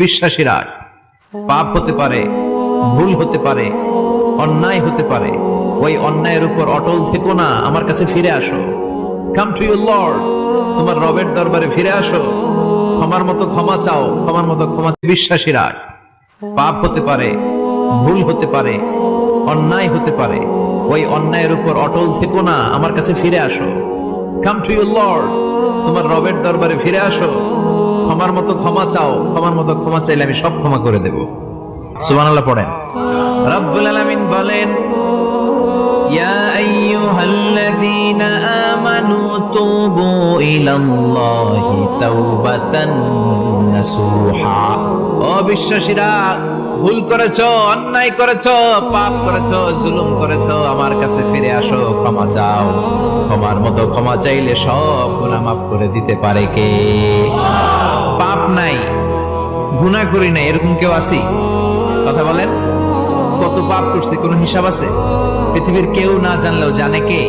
বিশ্বাসীরা পাপ হতে পারে, ভুল হতে পারে, অন্যায় হতে পারে, ওই অন্যায়ের উপর অটল থেকো না, আমার কাছে ফিরে আসো। কাম টু ইউর লর্ড, তোমার রবের দরবারে ফিরে আসো, ক্ষমার মতো ক্ষমা চাও, ক্ষমার মতো ক্ষমা। বিশ্বাসীরা পাপ হতে পারে, ভুল হতে পারে, অন্যায় হতে পারে, ওই অন্যায়ের উপর অটল থেকো না, আমার কাছে ফিরে আসো। কাম টু ইউর লর্ড, তোমার রবের দরবারে ফিরে আসো, ক্ষমার মতো ক্ষমা চাও, ক্ষমার মতো ক্ষমা চাইলে আমি সব ক্ষমা করে দেব। সুবহানাল্লাহ পড়েন। রব্বুল আলামিন বলেন, ইয়া আইয়ুহাল্লাযীনা আমানু তুবু ইলাল্লাহি তাওবাতান নাসুহা। ও বিশ্বাসীরা, ভুল করেছো, অন্যায় করেছো, পাপ করেছো, জুলুম করেছো, আমার কাছে ফিরে আসো, ক্ষমা চাও। ক্ষমার মতো ক্ষমা চাইলে সব গুনাহ মাফ করে দিতে পারে কে? পাপ নাই, গুনাহ করি নাই, এরকম কেউ আছি? কথা বলেন। কত পাপ করছি, কোনো হিসাব আছে? পৃথিবীর কেউ না জানলেও জানে কে?